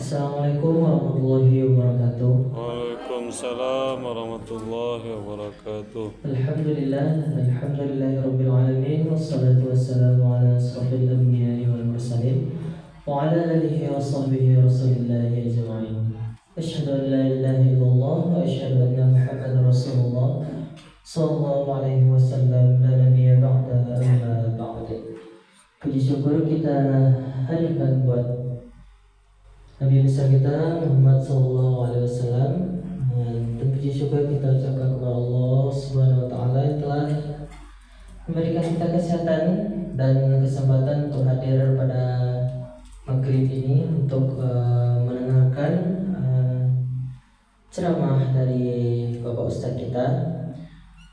Assalamualaikum warahmatullahi wabarakatuh. Waalaikumsalam warahmatullahi wabarakatuh. Alhamdulillahirabbil alamin wassalatu wassalamu ala asrofil anbiya'i wal mursalin wa ala alihi wa sahbihi rasulillahi ajma'in. Asyhadu an la ilaha illallah wa asyhadu anna Muhammadar Rasulullah sallallahu alaihi wasallam la nabiyya ba'da amma ba'd. Puji syukur kita hadirkan buat Nabi besar kita Muhammad sallallahu alaihi wasallam, dan puji syukur kita ucapkan kepada Allah Subhanahu wa taala yang telah memberikan kita kesehatan dan kesempatan untuk hadir pada maghrib ini untuk mendengarkan ceramah dari Bapak Ustadz kita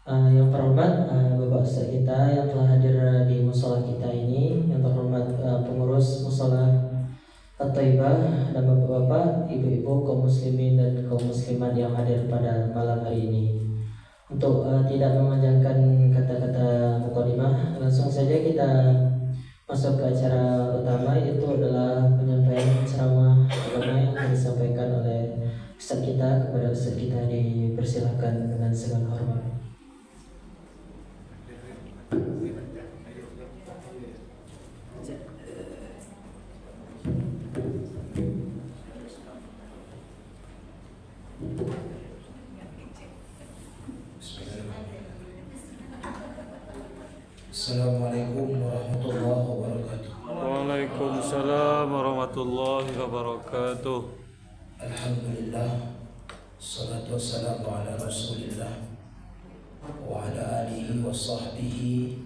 yang terhormat, Bapak Ustadz kita yang telah hadir di musola kita ini, yang terhormat pengurus musola At-Thaibah dan bapak-bapak, ibu-ibu, kaum muslimin dan kaum muslimat yang hadir pada malam hari ini. Untuk tidak memanjangkan kata-kata mukadimah, langsung saja kita masuk ke acara utama, yaitu adalah penyampaian ceramah agama yang akan disampaikan oleh Ustaz kita. Kepada Ustaz kita dipersilakan dengan segala hormat. Assalamualaikum warahmatullahi wabarakatuh. Waalaikumsalam warahmatullahi wabarakatuh. Alhamdulillah, salatu wassalamu ala rasulillah wa ala alihi wa sahbihi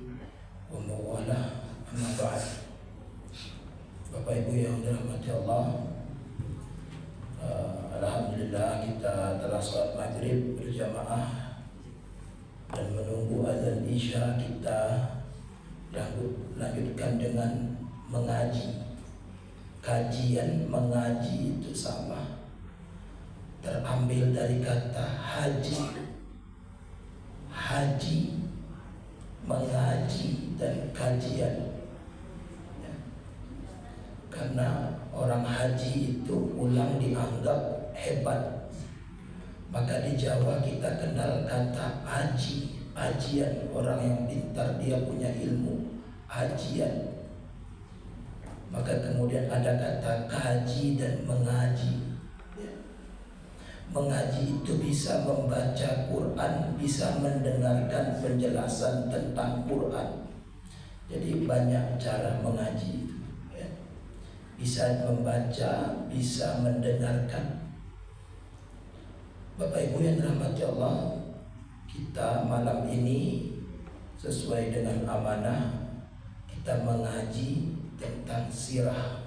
wa mawalah, amma ba'd. Bapak Ibu yang dirahmati Allah, alhamdulillah kita telah salat maghrib berjamaah dan menunggu azan isya. Kita lanjutkan dengan mengaji. Kajian mengaji itu sama, terambil dari kata haji. Haji, mengaji, dan kajian ya. Karena orang haji itu ulang dianggap hebat, maka di Jawa kita kenal kata aji, ajian. Orang yang pintar, dia punya ilmu, ajian. Maka kemudian ada kata kaji dan mengaji. Mengaji itu bisa membaca Quran, bisa mendengarkan penjelasan tentang Quran. Jadi banyak cara mengaji itu ya. Bisa membaca, bisa mendengarkan. Bapak Ibu yang dirahmati Allah, kita malam ini sesuai dengan amanah, kita mengaji tentang sirah.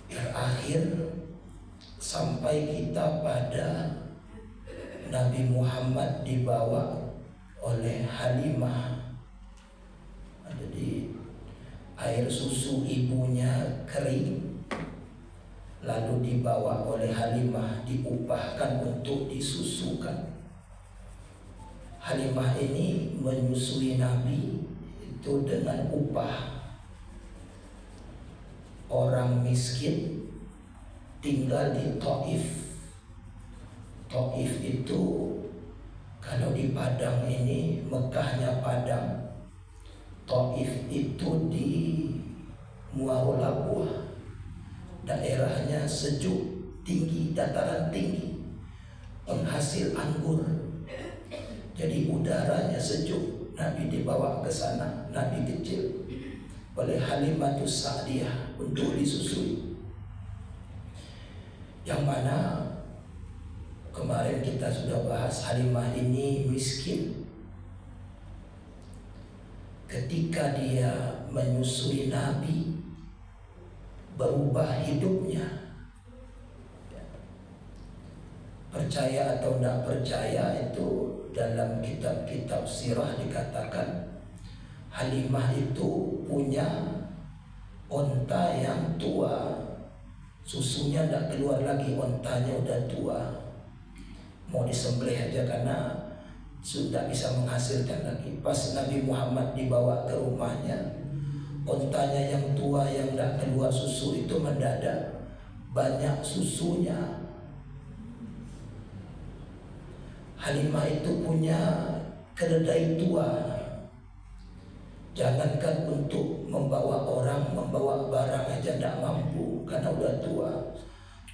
Terakhir sampai kita pada Nabi Muhammad dibawa oleh Halimah. Jadi air susu ibunya kering, lalu dibawa oleh Halimah, diupahkan untuk disusukan. Halimah ini menyusui Nabi itu dengan upah. Orang miskin tinggal di Taif. Taif itu kalau di Padang ini, Mekahnya Padang, Taif itu di Muarolabua. Daerahnya sejuk, tinggi, dataran tinggi, penghasil anggur. Jadi udaranya sejuk. Nabi dibawa ke sana, Nabi kecil, oleh Halimatus Sa'diyah untuk disusui. Yang mana kemarin kita sudah bahas, Halimah ini miskin. Ketika dia menyusui Nabi, berubah hidupnya. Percaya atau tidak percaya, itu dalam kitab-kitab sirah dikatakan Halimah itu punya onta yang tua, susunya tidak keluar lagi, ontanya udah tua, mau disembelih aja karena sudah bisa menghasilkan lagi. Pas Nabi Muhammad dibawa ke rumahnya, ontanya yang tua yang tidak keluar susu itu mendadak banyak susunya. Halimah itu punya keledai tua. Jangankan untuk membawa orang, membawa barang aja tidak mampu karena udah tua.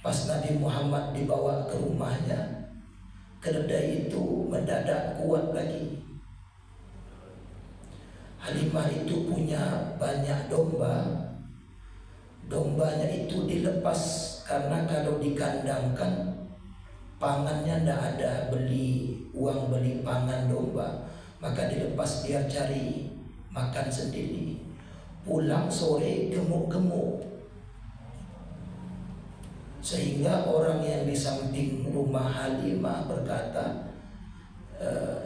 Pas Nabi Muhammad dibawa ke rumahnya, keledai itu mendadak kuat lagi. Halimah itu punya banyak domba. Dombanya itu dilepas karena kalau dikandangkan pangannya tidak ada, beli uang beli pangan domba, maka dilepas biar cari makan sendiri. Pulang sore gemuk-gemuk, sehingga orang yang di samping rumah Halimah berkata,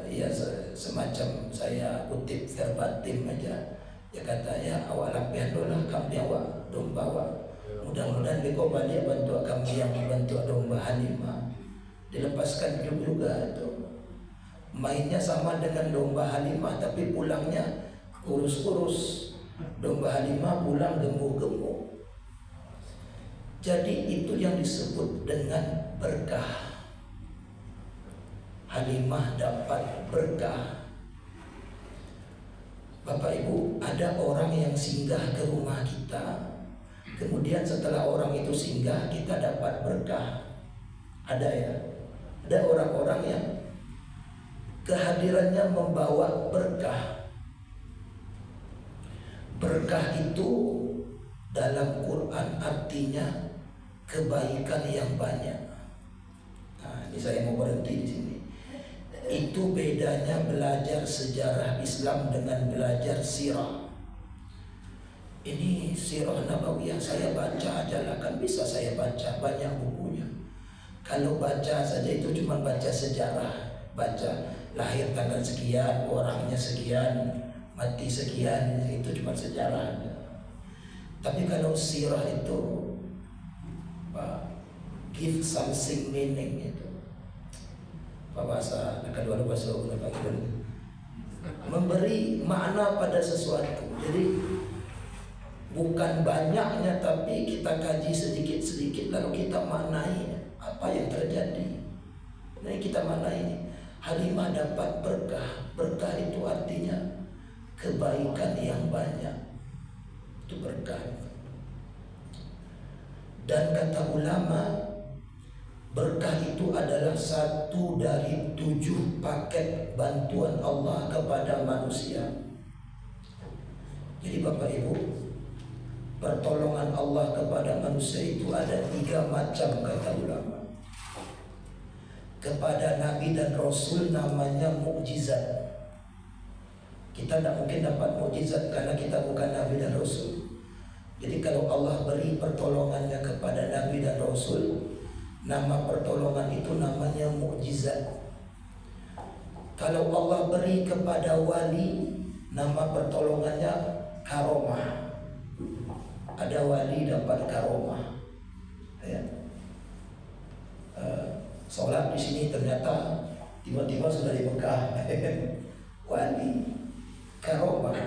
ya semacam saya kutip verbatim aja, dia kata ya awak lapian dolah kami awak domba awak, mudah-mudahan beko balik bantu kami yang bantu domba Halimah. Dilepaskan juga itu. Mainnya sama dengan domba Halimah tapi pulangnya kurus-kurus. Domba Halimah pulang gemuk-gemuk. Jadi itu yang disebut dengan berkah. Halimah dapat berkah. Bapak Ibu, ada orang yang singgah ke rumah kita, kemudian setelah orang itu singgah kita dapat berkah. Ada ya? Ada orang-orang yang kehadirannya membawa berkah. Berkah itu dalam Quran artinya kebaikan yang banyak. Nah, ini saya mau berhenti di sini. Itu bedanya belajar sejarah Islam dengan belajar sirah. Ini sirah Nabawiyah saya baca aja lah, kan bisa saya baca banyak bukunya. Kalau baca saja itu cuma baca sejarah, baca lahir tanggal sekian, orangnya sekian, mati sekian, itu cuma sejarah. Tapi kalau sirah itu give something meaning itu. Bahasa kedua bahasa memberi makna pada sesuatu. Jadi bukan banyaknya tapi kita kaji sedikit-sedikit lalu kita maknai apa yang terjadi. Nah, kita maknai. Halimah dapat berkah. Berkah itu artinya kebaikan yang banyak. Itu berkah. Dan kata ulama, berkah itu adalah satu dari 7 paket bantuan Allah kepada manusia. Jadi Bapak Ibu, pertolongan Allah kepada manusia itu ada 3 macam kata ulama. Kepada Nabi dan Rasul namanya mukjizat. Kita tidak mungkin dapat mukjizat karena kita bukan Nabi dan Rasul. Jadi kalau Allah beri pertolongannya kepada Nabi dan Rasul, nama pertolongan itu namanya mukjizat. Kalau Allah beri kepada wali, nama pertolongannya karomah. Ada wali dapat karomah. Ya. Sholat di sini ternyata tiba-tiba sudah di Mekah. Wali karomah.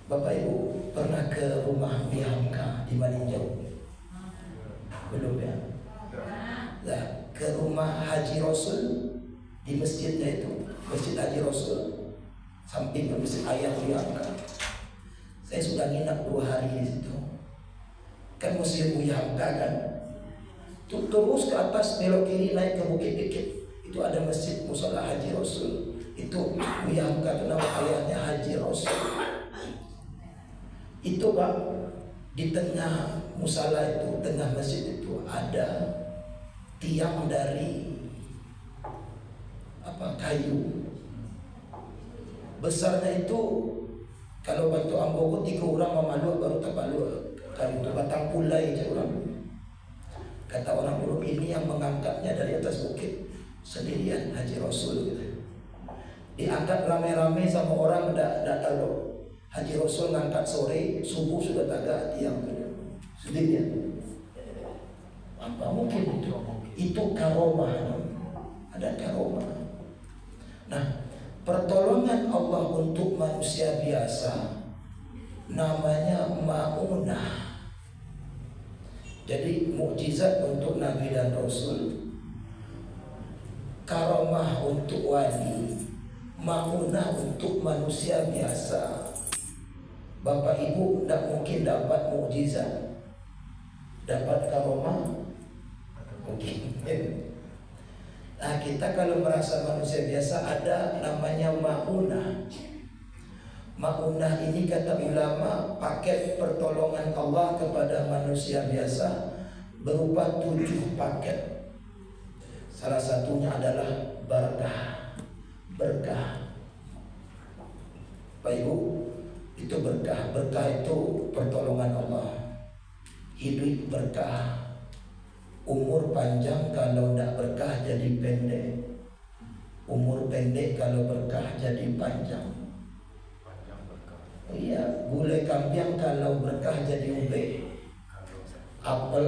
Bapak Ibu pernah ke rumah Mihamka di Maninjau? Belum ya? Nah, ke rumah Haji Rasul di masjidnya itu, Masjid Haji Rasul, samping Masjid Ayah Mihamka. Saya sudah nginap 2 hari di situ. Kan Museum Mihamka kan? Terus ke atas belok kiri naik ke bukit dikit. Itu ada Masjid Musala Haji Rasul. Itu Mihamka, nama ayahnya Haji Rasul. Itu Pak, di tengah musala itu, tengah masjid itu ada tiang dari kayu. Besarnya itu kalau bantu Ambogo 3 orang memalu baru terbalu kayu itu batang pulai aja orang. Kata orang dulu ini yang mengangkatnya dari atas bukit sendirian Haji Rasul gitu. Diangkat rame-rame sama orang tidak tahu. Haji Rasul ngangkat sore, subuh sudah tagak tiang sendirian. Apa mungkin itu? Itu karomah. Ada karomah. Nah, Pertolongan Allah untuk manusia biasa namanya ma'unah. Jadi mukjizat untuk Nabi dan Rasul, karamah untuk wali, ma'unah untuk manusia biasa. Bapak Ibu tidak mungkin dapat mukjizat, dapat karamah mungkin. Nah, kita kalau merasa manusia biasa ada namanya ma'unah. Ma'unah ini kata ulama paket pertolongan Allah kepada manusia biasa berupa 7 paket. Salah satunya adalah berkah. Bapak Ibu, itu berkah. Berkah itu pertolongan Allah. Hidup berkah. Umur panjang kalau tidak berkah jadi pendek. Umur pendek kalau berkah jadi panjang. Iya, gulai kambing kalau berkah jadi ube. Apel,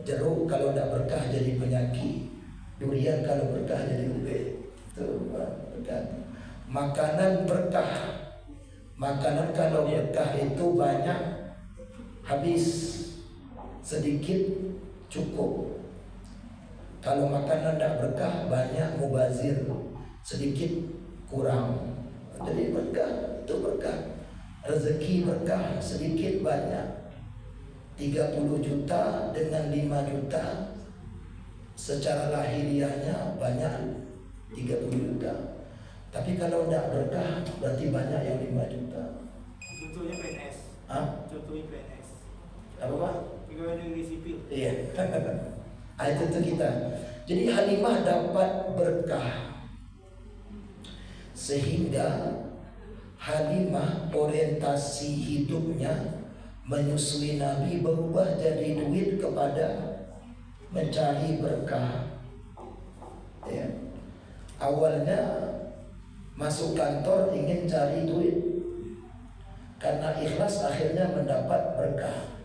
jeruk kalau tidak berkah jadi penyakit. Durian kalau berkah jadi ube. Itu berkah. Makanan berkah. Makanan kalau berkah itu banyak, habis. Sedikit cukup. Kalau makanan tidak berkah, banyak mubazir, sedikit kurang. Jadi berkah itu berkah. Rezeki berkah, sedikit banyak. 30 juta dengan 5 juta secara lahiriahnya banyak 30 juta. Tapi kalau tidak berkah berarti banyak yang 5 juta. Contohnya PNS. Contohnya PNS. Apa Pak? Pegawai negeri sipil. Iya. Itu tuh kita. Jadi Halimah dapat berkah sehingga Halimah orientasi hidupnya menyusui Nabi berubah dari duit kepada mencari berkah. Ya. Awalnya masuk kantor ingin cari duit, karena ikhlas akhirnya mendapat berkah.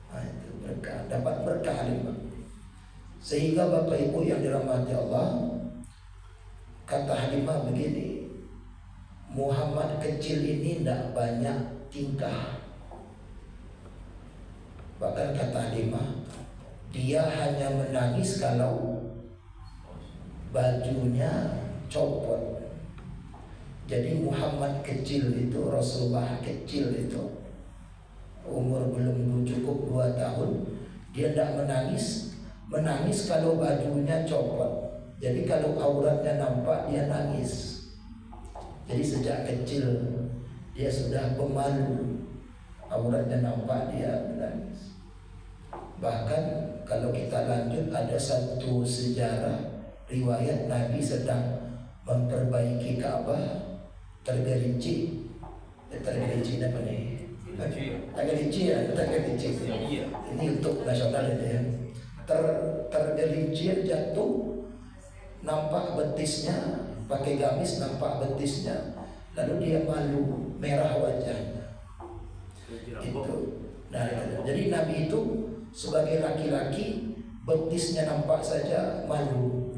Nah, itu berkah, dapat berkah Halimah. Sehingga Bapak Ibu yang dirahmati Allah, kata Halimah begini, Muhammad kecil ini tidak banyak tingkah. Bahkan kata Halimah, dia hanya menangis kalau bajunya copot. Jadi Muhammad kecil itu, Rasulullah kecil itu, umur belum cukup 2 tahun, dia tidak menangis. Menangis kalau bajunya copot. Jadi kalau auratnya nampak dia nangis. Jadi sejak kecil dia sudah pemalu, auratnya nampak dia menangis. Bahkan kalau kita lanjut, ada satu sejarah riwayat Nabi sedang memperbaiki Ka'bah, tergelincir. Tergelincir apa nih? Tergelincir. Ini untuk nasional itu ya. Tergelincir, jatuh, nampak betisnya, pakai gamis nampak betisnya, lalu dia malu, merah wajahnya. Itu. Nah, jadi Nabi itu sebagai laki-laki betisnya nampak saja malu.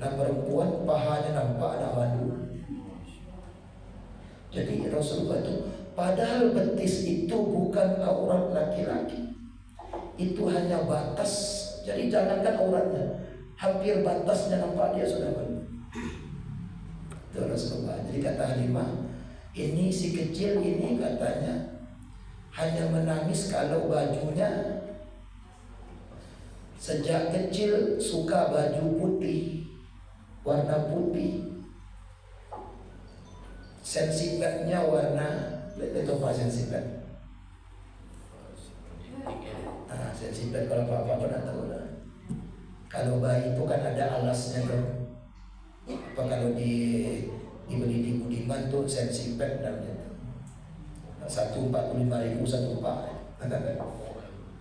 Nah, perempuan pahanya nampak ada malu. Jadi Rasulullah itu, padahal betis itu bukan aurat laki-laki, itu hanya batas. Jadi jangankan auratnya, hampir batasnya nampak dia sudah malu. Itu Rasulullah. Jadi kata Halimah, ini si kecil ini katanya hanya menangis kalau bajunya, sejak kecil suka baju putih, warna putih. Sensi petnya warna, itu apa sensi pet? Nah, sensi pet kalau apa pernah tahu lah. Kalau bayi itu kan ada alasnya tuh. Apa kalau dibeli di Budiman tuh sensi pet namanya tuh. 145.000 satu pak.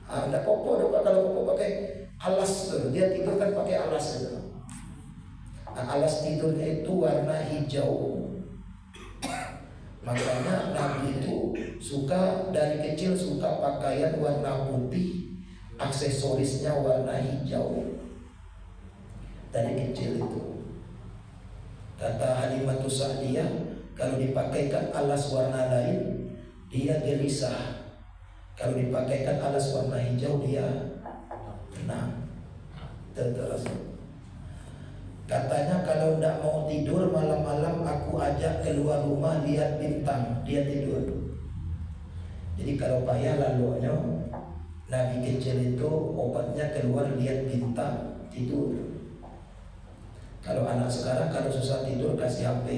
Ada popo dong, kalau popo pakai alas tuh, dia tidur kan pakai alas itu. Nah, alas tidurnya itu warna hijau. Makanya Nabi itu suka dari kecil suka pakaian warna putih, aksesorisnya warna hijau dari kecil itu. Kata Halimatus Sa'diyah, kalau dipakaikan alas warna lain dia gelisah, kalau dipakaikan alas warna hijau dia tenang. Terus katanya kalau tidak mau tidur malam-malam aku ajak keluar rumah lihat bintang, dia tidur. Jadi kalau payah lalunya, Nabi kecil itu obatnya keluar lihat bintang, tidur. Kalau anak sekarang kalau susah tidur kasih HP,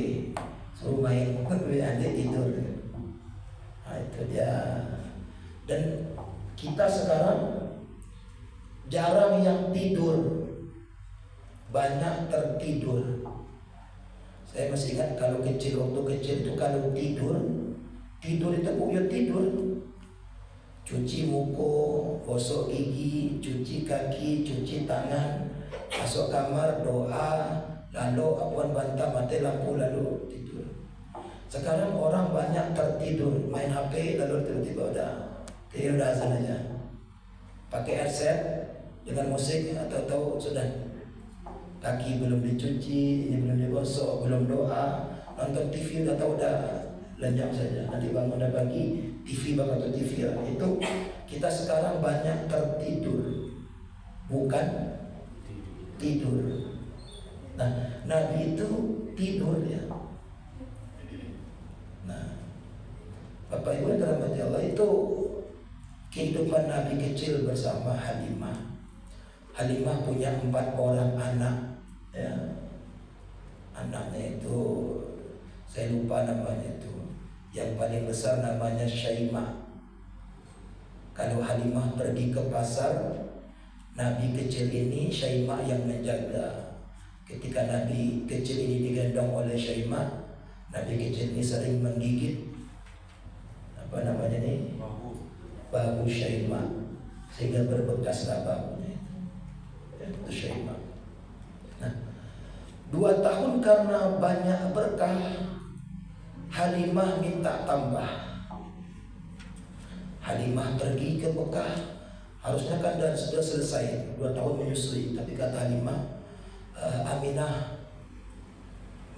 suruh main, nanti tidur. Nah itu dia. Dan kita sekarang jarang yang tidur, banyak tertidur. Saya masih ingat kalau waktu kecil itu kalau tidur itu buyut tidur. Cuci muka, gosok gigi, cuci kaki, cuci tangan, masuk kamar doa, lalu apuan bantah mati lampu lalu tidur. Sekarang orang banyak tertidur, main HP lalu tiba-tiba udah azan aja. Pakai headset dengan musik atau tahu sudah kaki belum dicuci, ini belum digosok, belum doa, nonton TV udah tahu udah lenyap saja. Nanti bangun udah pagi TV bakal TV ya. Itu kita sekarang banyak tertidur, bukan tidur. Nah, Nabi itu tidur ya. Nah, Bapak Ibu yang dirahmati Allah, itu kehidupan Nabi kecil bersama Halimah. Halimah punya 4 orang anak ya. Anaknya itu saya lupa namanya itu. Yang paling besar namanya Syaimah. Kalau Halimah pergi ke pasar, Nabi kecil ini Syaimah yang menjaga. Ketika Nabi kecil ini digendong oleh Syaimah, Nabi kecil ini sering menggigit apa namanya ini? Bahu Syaimah, sehingga berbekaslah bahunya. Itu Syaimah. Nah, 2 tahun karena banyak berkah, Halimah minta tambah. Halimah pergi ke Mekah, harusnya kan sudah selesai 2 tahun menyusui, tapi kata Halimah, Aminah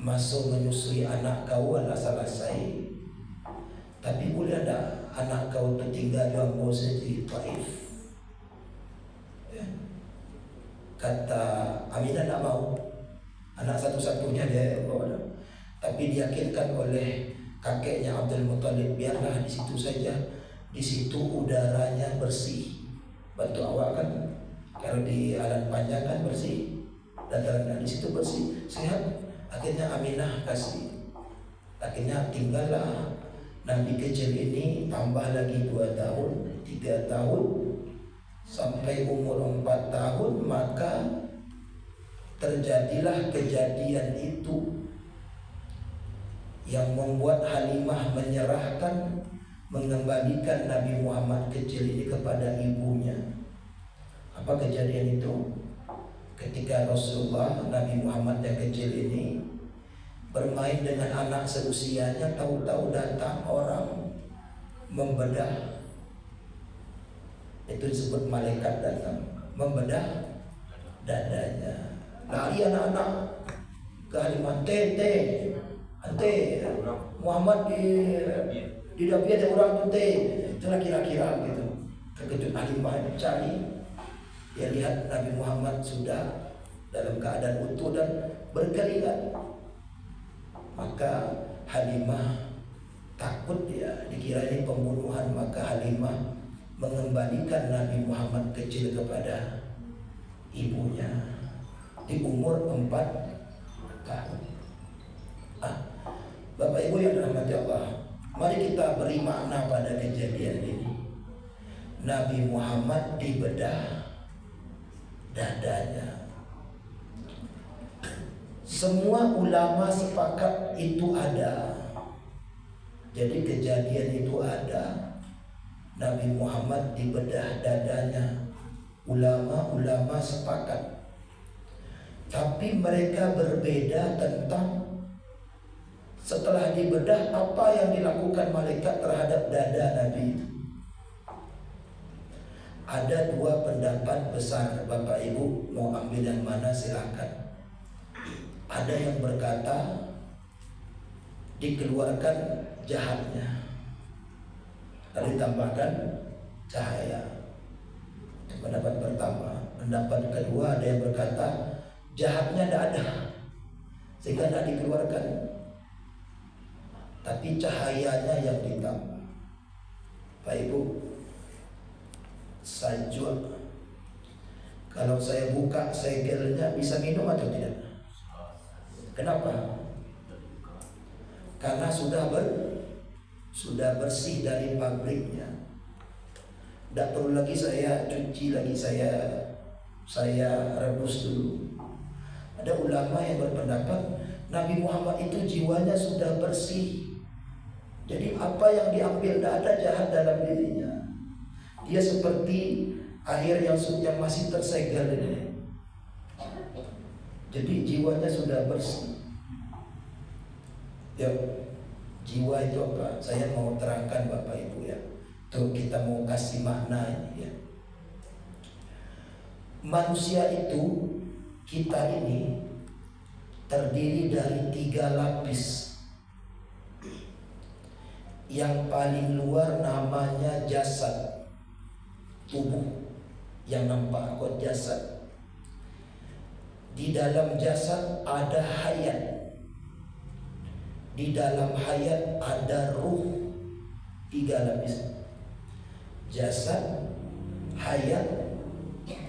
masuk menyusui anak kau adalah selesai, tapi boleh ada anak kau tertinggal yang mau di Taif. Ya. Kata Aminah tak mau, anak satu-satunya dia bawa. Tapi diyakinkan oleh kakeknya Abdul Muthalib, biarlah di situ saja, di situ udaranya bersih. Bantu awak kan, kalau di alat panjang kan bersih, dataran di situ bersih, sehat. Akhirnya Aminah kasih. Akhirnya tinggallah Nabi kecil ini, tambah lagi 2 tahun, 3 tahun, sampai umur 4 tahun, maka terjadilah kejadian itu yang membuat Halimah menyerahkan, mengembalikan Nabi Muhammad kecil ini kepada ibunya. Apa kejadian itu? Ketika Rasulullah, Nabi Muhammad yang kecil ini bermain dengan anak seusianya, tahu-tahu datang orang membedah. Itu disebut malaikat datang membedah dadanya. Lari anak-anak ke Halimah, ante Muhammad di dapi ada orang tuh, itulah kira-kira gitu. Terkejut Halimah mencari, dia lihat Nabi Muhammad sudah dalam keadaan utuh dan berkeringat. Maka Halimah takut, dia dikira ini pembunuhan. Maka Halimah mengembalikan Nabi Muhammad kecil kepada ibunya di umur 4 tahun. Bapak Ibu yang dirahmati Allah, mari kita beri makna pada kejadian ini. Nabi Muhammad dibedah dadanya. Semua ulama sepakat itu ada. Jadi kejadian itu ada. Nabi Muhammad dibedah dadanya. Ulama-ulama sepakat. Tapi mereka berbeda tentang setelah dibedah apa yang dilakukan malaikat terhadap dada Nabi itu. Ada 2 pendapat besar. Bapak Ibu mau ambil yang mana silakan. Ada yang berkata dikeluarkan jahatnya, lalu ditambahkan cahaya. Pendapat pertama. Pendapat kedua, ada yang berkata jahatnya tidak ada, sehingga tidak dikeluarkan, tapi cahayanya yang ditambah. Pak Ibu, sajwa, kalau saya buka segelnya bisa minum atau tidak? Kenapa? Karena sudah bersih dari pabriknya. Tidak perlu lagi saya cuci lagi, saya rebus dulu. Ada ulama yang berpendapat Nabi Muhammad itu jiwanya sudah bersih. Jadi apa yang diambil, tidak ada jahat dalam dirinya. Dia seperti air yang masih tersegel ini. Jadi jiwanya sudah bersih. Ya, jiwa itu apa? Saya mau terangkan Bapak Ibu ya. Tuh kita mau kasih makna ini ya. Manusia itu, kita ini terdiri dari 3 lapis. Yang paling luar namanya jasad, tubuh yang nampak kot jasad. Di dalam jasad ada hayat. Di dalam hayat ada ruh. 3 lapis. Jasad, hayat,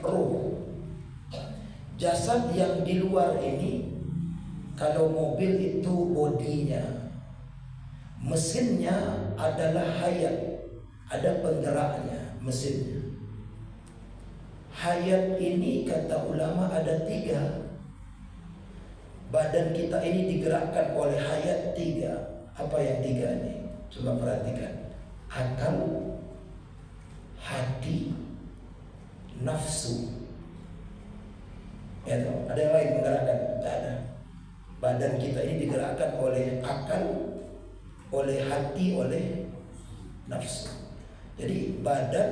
ruh. Jasad yang di luar ini, kalau mobil itu bodinya, mesinnya adalah hayat, ada penggeraknya mesinnya. Hayat ini kata ulama ada 3. Badan kita ini digerakkan oleh hayat 3. Apa yang 3 ini? Coba perhatikan. Akal, hati, nafsu. Ya, ada yang lain menggerakkan? Tidak ada. Badan kita ini digerakkan oleh akal, oleh hati, oleh nafsu. Jadi badan,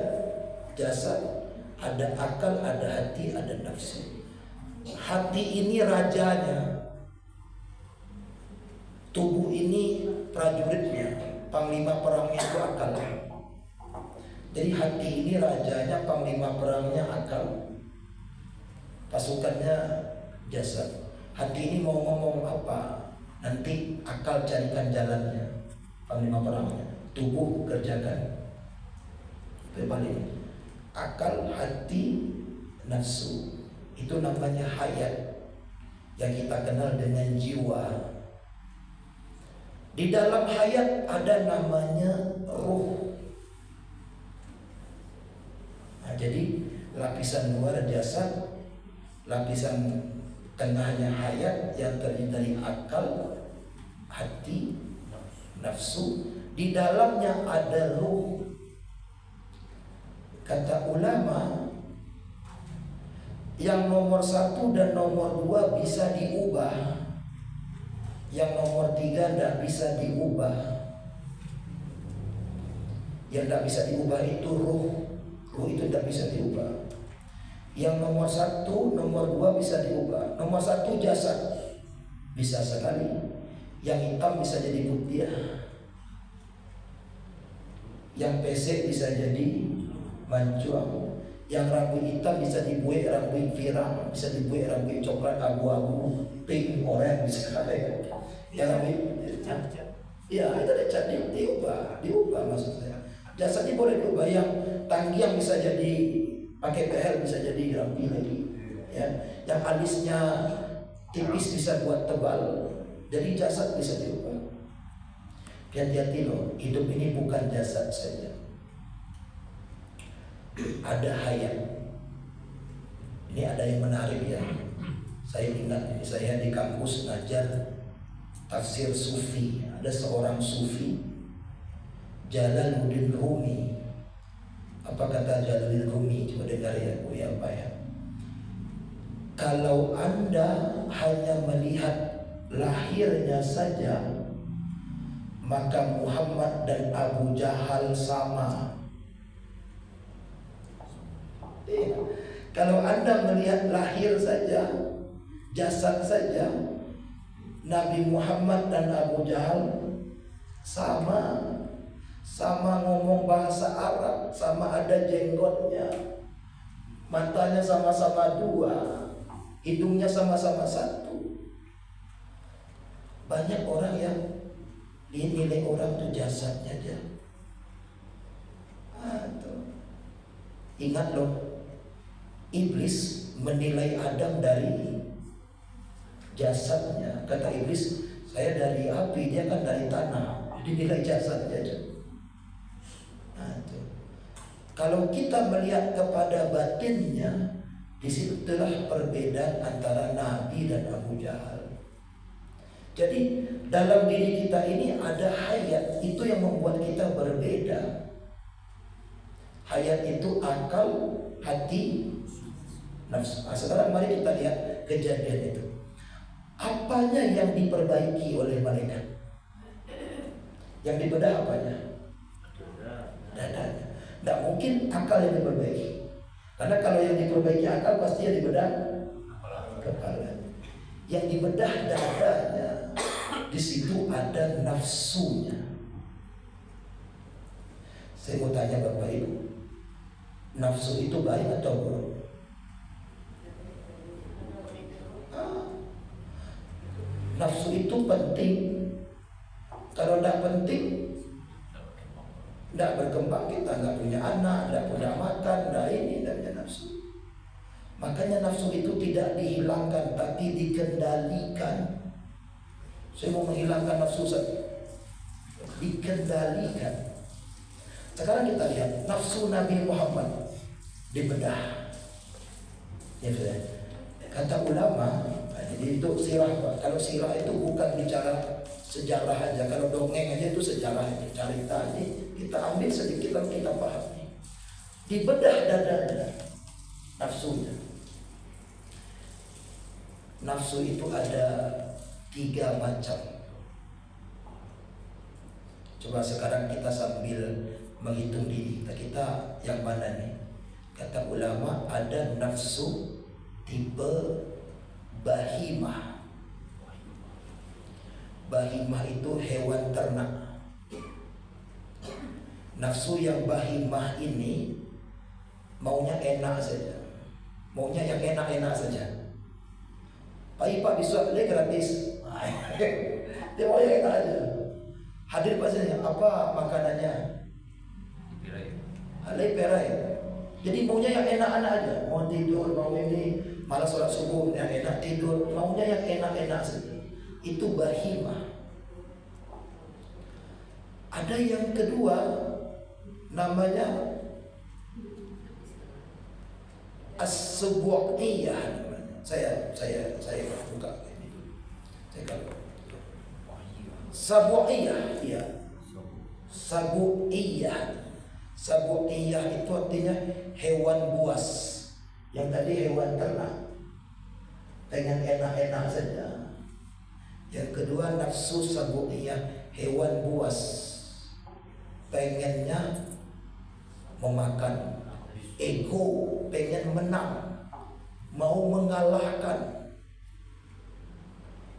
jasad, ada akal, ada hati, ada nafsu. Hati ini rajanya, tubuh ini prajuritnya, panglima perangnya itu akal. Jadi hati ini rajanya, panglima perangnya akal, pasukannya jasad. Hati ini mau ngomong apa, nanti akal carikan jalannya, panglima perangnya. Tubuh kerjakan. Berbalik. Akal, hati, nafsu. Itu namanya hayat, yang kita kenal dengan jiwa. Di dalam hayat ada namanya ruh. Nah, jadi lapisan luar jasad, lapisan tengahnya hayat yang terdiri dari akal, hati, nafsu. Di dalamnya ada ruh. Kata ulama, yang nomor 1 dan nomor 2 bisa diubah, yang nomor 3 tidak bisa diubah. Yang tidak bisa diubah itu ruh. Ruh itu tidak bisa diubah. Yang nomor 1, nomor 2 bisa diubah. Nomor 1 jasad, bisa sekali. Yang hitam bisa jadi putih. Yang pesek bisa jadi mancuang. Yang rambut hitam bisa dibuat rambut pirang, bisa dibuat rambut coklat, abu-abu, pink, oranye, bisa sekali. Yang rambut ya itu ada cat, diubah maksud saya. Jasadnya boleh diubah. Yang tanggiang bisa jadi pakai behel, bisa jadi rapi lagi. Ya, yang alisnya tipis bisa buat tebal. Jadi jasad bisa diubah. Hati-hati loh, hidup ini bukan jasad saja. Ada hayat. Ini ada yang menarik ya. Saya ingat ini, saya di kampus ngajar tafsir sufi. Ada seorang sufi, Jalaluddin Rumi. Apa kata Jalaluddin Rumi? Coba dengar ya Bu ya Pak ya. Kalau Anda hanya melihat lahirnya saja, maka Muhammad dan Abu Jahal sama. Kalau Anda melihat lahir saja, jasad saja, Nabi Muhammad dan Abu Jahal sama ngomong bahasa Arab, sama ada jenggotnya, matanya sama-sama dua, hidungnya sama-sama satu. Banyak orang yang dinilai orang itu jasadnya aja. Ingat loh, iblis menilai Adam dari jasadnya. Kata iblis, saya dari api, dia kan dari tanah, dinilai jasadnya aja. Kalau kita melihat kepada batinnya, disitulah perbedaan antara Nabi dan Abu Jahal. Jadi dalam diri kita ini ada hayat, itu yang membuat kita berbeda. Hayat itu akal, hati, nafsu. Nah, sekarang mari kita lihat kejadian itu. Apanya yang diperbaiki oleh malaikat? Yang dibedah apanya? Dadanya. Tidak mungkin akal yang diperbaiki. Karena kalau yang diperbaiki akal pasti yang dibedah kepala. Yang dibedah dadanya. Di situ ada nafsunya. Saya mau tanya Bapak Ibu, nafsu itu baik atau buruk? Nafsu itu penting. Kalau tidak penting, tidak berkembang, kita nggak punya anak, tidak punya makan, tidak ini, tidak punya nafsu. Makanya nafsu itu tidak dihilangkan, tapi dikendalikan. Saya mau menghilangkan nafsu saya, dikendalikan. Sekarang kita lihat nafsu Nabi Muhammad dibedah. Ya sudah. Kata ulama, jadi itu sirah Pak. Kalau sirah itu bukan bicara sejarah aja. Kalau dongeng aja itu sejarah, cerita aja. Kita ambil sedikit lalu kita pahami. Dibedah dadanya, nafsunya. Nafsu itu ada 3 macam. Coba sekarang kita sambil menghitung diri kita yang mana nih? Kata ulama ada nafsu tipe bahimah. Bahimah itu hewan ternak. Nafsu yang bahimah ini maunya enak saja, maunya yang enak-enak saja. Pak bisa beli gratis. Dia mau yang enak aja. Hadir pasnya apa makanannya? Alai perai. Jadi maunya yang enak-enak aja. Mau tidur, mau ini, malah sholat subuh yang enak tidur, maunya yang enak-enak saja. Itu bahimah. Ada yang kedua namanya as-subu'iyah. Saya buka ini. Saya kalau sabu'iyah, ya. Sabu'iyah. Sabu'iyah itu artinya hewan buas. Yang tadi hewan ternak, pengen enak-enak saja. Yang kedua nafsu sabu'iyah, hewan buas, pengennya memakan, ego, pengen menang, mau mengalahkan,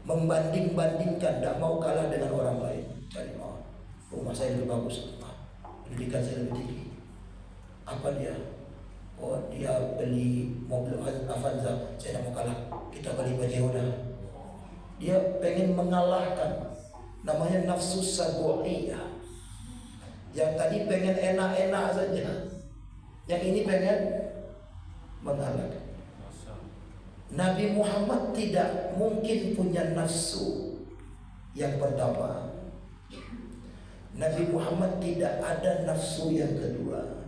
membanding-bandingkan, tidak mau kalah dengan orang lain. Jadi mau rumah saya lebih bagus, pendidikan saya lebih tinggi. Apa dia? Oh dia beli mobil Avanza, saya tidak mau kalah, kita beli Pajero dah. Dia pengen mengalahkan, namanya nafsu sabu'iyah. Yang tadi pengen enak-enak saja, yang ini pengen mengalahkan. Nabi Muhammad tidak mungkin punya nafsu yang pertama. Nabi Muhammad tidak ada nafsu yang kedua.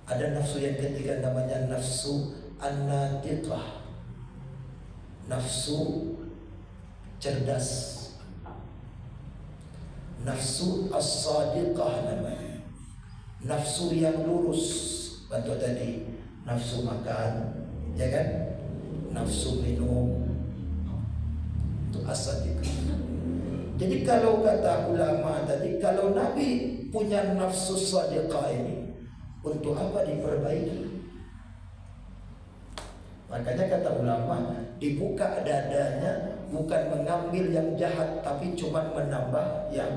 Ada nafsu yang ketiga namanya nafsu an-natiqah. Nafsu cerdas. Nafsu as-sadiqah namanya. Nafsu yang lurus. Bantu tadi nafsu makan, ya kan? Nafsu minum, itu as-sadiqah. Jadi kalau kata ulama tadi, kalau Nabi punya nafsu sadiqah ini, untuk apa diperbaiki? Makanya kata ulama, dibuka dadanya bukan mengambil yang jahat, tapi cuma menambah yang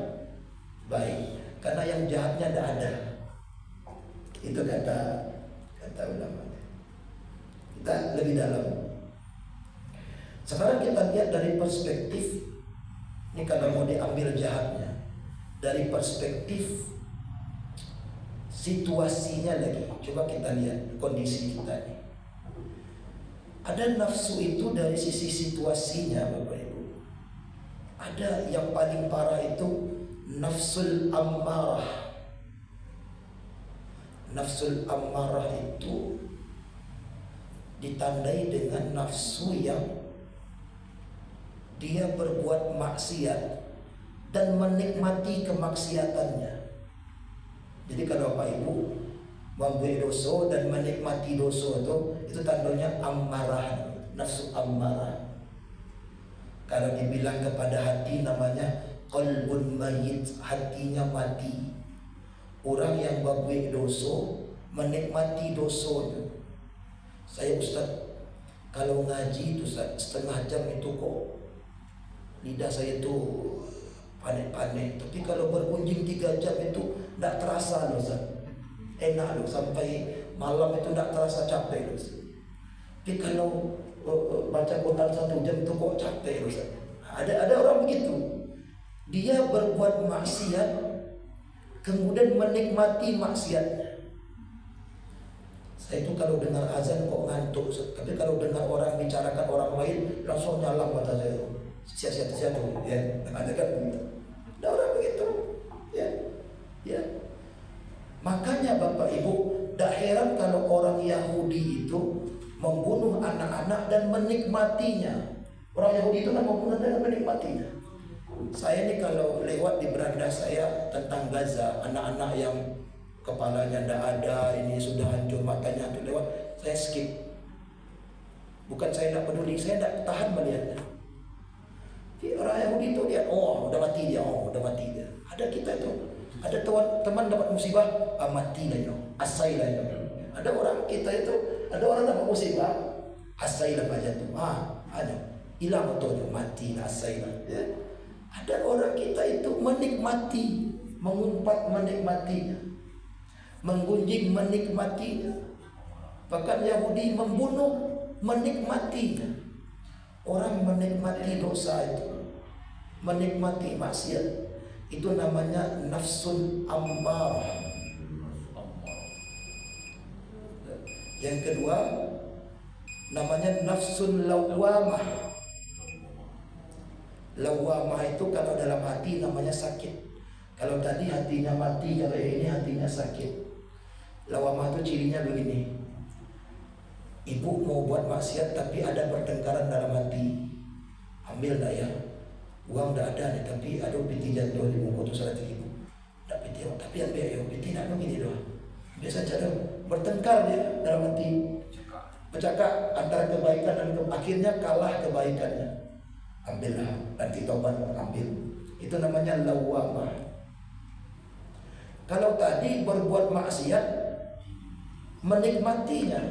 baik. Karena yang jahatnya tidak ada. Itu kata ulama. Kita lebih dalam. Sekarang kita lihat dari perspektif, ini kalau mau diambil jahatnya, dari perspektif situasinya lagi. Coba kita lihat kondisi kita ini. Ada nafsu itu dari sisi situasinya, Bapak Ibu. Ada yang paling parah itu nafsul ammarah. Nafsul ammarah itu ditandai dengan nafsu yang dia berbuat maksiat dan menikmati kemaksiatannya. Jadi kalau Bapak Ibu membuat dosa dan menikmati dosa itu tandanya ammarah, nafsu ammarah. Kalau dibilang kepada hati namanya qalbun mayyit, hatinya mati. Orang yang berbuat dosa menikmati dosanya. Saya Ustaz, kalau ngaji itu setengah jam itu kok lidah saya itu panik-panik. Tapi kalau berkunjung 3 jam itu tidak terasa loh Ustaz. Enak loh, sampai malam itu tidak terasa capek loh. Tapi kalau baca Quran 1 jam itu kok capek loh. Ada orang begitu. Dia berbuat maksiat kemudian menikmati maksiatnya. Saya itu kalau dengar azan kok ngantuk, tapi kalau dengar orang bicarakan orang lain langsung nyala mata saya. Siap-siap ya. Ada kan begitu. Ada orang begitu. Ya. Makanya Bapak Ibu, tak heran kalau orang Yahudi itu membunuh anak-anak dan menikmatinya. Orang Yahudi itu kan membunuh dan menikmatinya. Saya ini kalau lewat di beranda saya tentang Gaza, anak-anak yang kepalanya tidak ada, ini sudah hancur matanya itu lewat, saya skip. Bukan saya tidak peduli, saya tidak tahan melihatnya. Jadi orang Yahudi itu lihat, udah mati dia. Ada kita itu. Ada teman dapat musibah, mati lah ya, asai lah ya. Ada orang kita itu, ada orang dapat musibah, asai lah aja tu, hanya hilang betul, mati lah, asai lah. Ya. Ada orang kita itu menikmati, mengumpat menikmatinya, menggunjing menikmatinya. Bahkan Yahudi membunuh menikmatinya. Orang menikmati dosa itu, menikmati maksiat. Itu namanya nafsun ammarah. Yang kedua namanya nafsun lawamah. Lawamah itu kalau dalam hati namanya sakit. Kalau tadi hatinya mati, kalau ini hatinya sakit. Lawamah itu cirinya begini. Ibu mau buat maksiat tapi ada pertengkaran dalam hati. Ambil dah ya. Uang dah ada nih, tapi aduh piti jatuh 500 ribu. Tak piti, tapi ambil ya, piti nak begini doang. Biasa cara bertengkar dia dalam hati. Bercakap antara kebaikan dan akhirnya kalah kebaikannya. Ambillah, nanti tobat ambil. Itu namanya lawamah. Kalau tadi berbuat maksiat menikmatinya.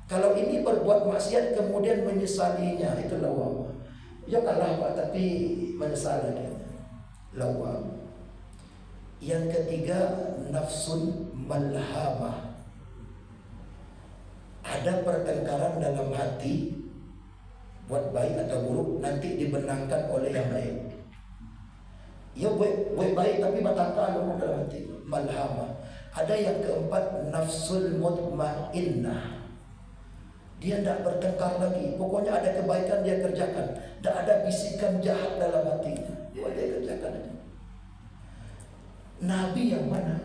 Kalau ini berbuat maksiat kemudian menyesalinya, itu lawamah. Ya kalah Pak, tapi menyesal lagi. Lawam. Yang ketiga nafsun malhamah. Ada pertengkaran dalam hati, buat baik atau buruk nanti dibenangkan oleh yang baik. Ya buat baik tapi bertengkar dalam hati, malhamah. Ada yang keempat nafsul mutmainnah. Dia tidak bertengkar lagi. Pokoknya ada kebaikan dia kerjakan. Tidak ada bisikan jahat dalam hatinya. Dia kerjakan aja. Nabi yang mana?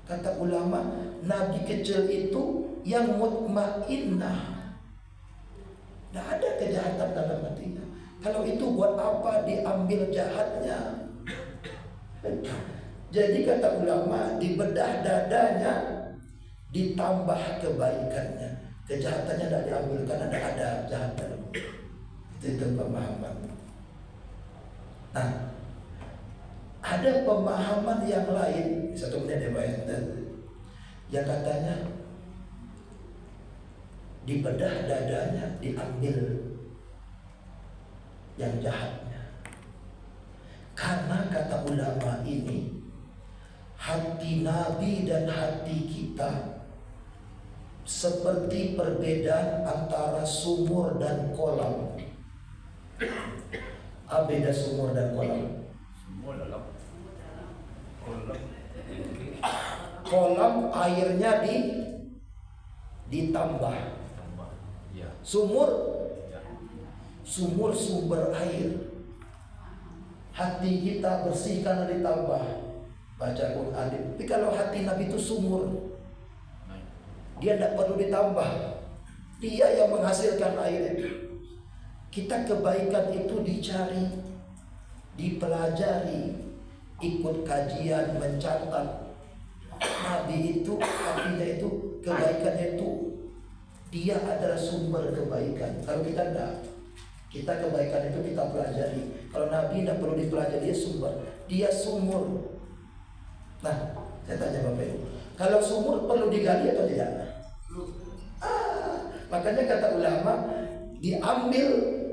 Kata ulama, Nabi kecil itu yang mutmainnah. Tidak ada kejahatan dalam hatinya. Kalau itu buat apa diambil jahatnya? Jadi kata ulama, dibedah dadanya, ditambah kebaikannya. Kejahatannya tidak diambil karena tidak ada jahat dalam itu pemahaman. Nah, ada pemahaman yang lain. 1 menit ya Pak, yang katanya dibedah dadanya, diambil yang jahatnya. Karena kata ulama ini, hati Nabi dan hati kita seperti perbedaan antara sumur dan kolam. Apa beda sumur dan kolam? Kolam airnya ditambah. Sumur sumber air. Hati kita bersih karena ditambah baca Quran. Tapi kalau hati Nabi itu sumur, dia tidak perlu ditambah. Dia yang menghasilkan air itu. Kita kebaikan itu dicari, dipelajari, ikut kajian, mencatat. Nabi itu hatinya itu, kebaikannya itu, dia adalah sumber kebaikan. Kalau kita tidak, kita kebaikan itu kita pelajari. Kalau Nabi tidak perlu dipelajari, dia sumur. Nah, saya tanya Bapak Ibu, kalau sumur perlu digali atau tidak? Makanya kata ulama, diambil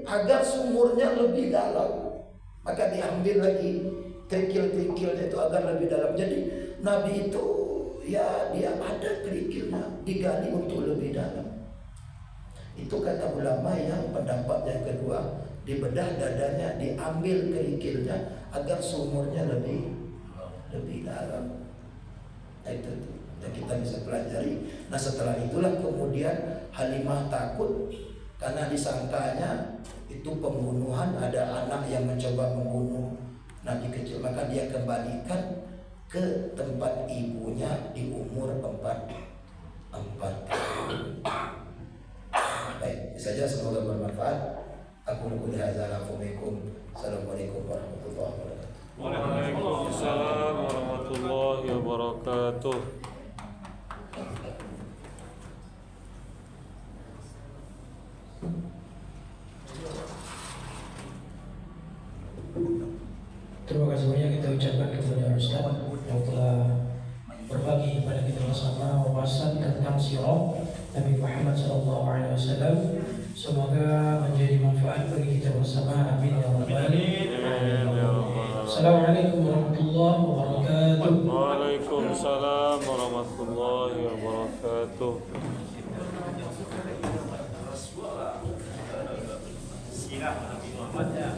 agar sumurnya lebih dalam, maka diambil lagi kerikil-kerikilnya itu agar lebih dalam. Jadi Nabi itu ya dia ada kerikilnya, digali untuk lebih dalam. Itu kata ulama yang pendapat yang kedua, dibedah dadanya, diambil kerikilnya agar sumurnya lebih dalam. Nah, itu yang kita bisa pelajari. Nah, setelah itulah kemudian Halimah takut karena disangkanya itu pembunuhan, ada anak yang mencoba membunuh Nabi kecil, maka dia kembalikan ke tempat ibunya di umur 4 tahun. Baik, saja semoga bermanfaat. Aku qouli hadza wa astaghfirukum. Assalamualaikum warahmatullahi wabarakatuh. Waalaikumsalam warahmatullahi wabarakatuh. Terima kasih banyak kita ucapkan kepada Ustaz yang telah berbagi kepada kita bersama wawasan tentang sirah Nabi Muhammad SAW. Semoga menjadi manfaat bagi kita bersama. Amin ya rabbal alamin. Assalamualaikum warahmatullahi wabarakatuh. Waalaikumsalam warahmatullahi wabarakatuh. Sirah Nabi Muhammad ya.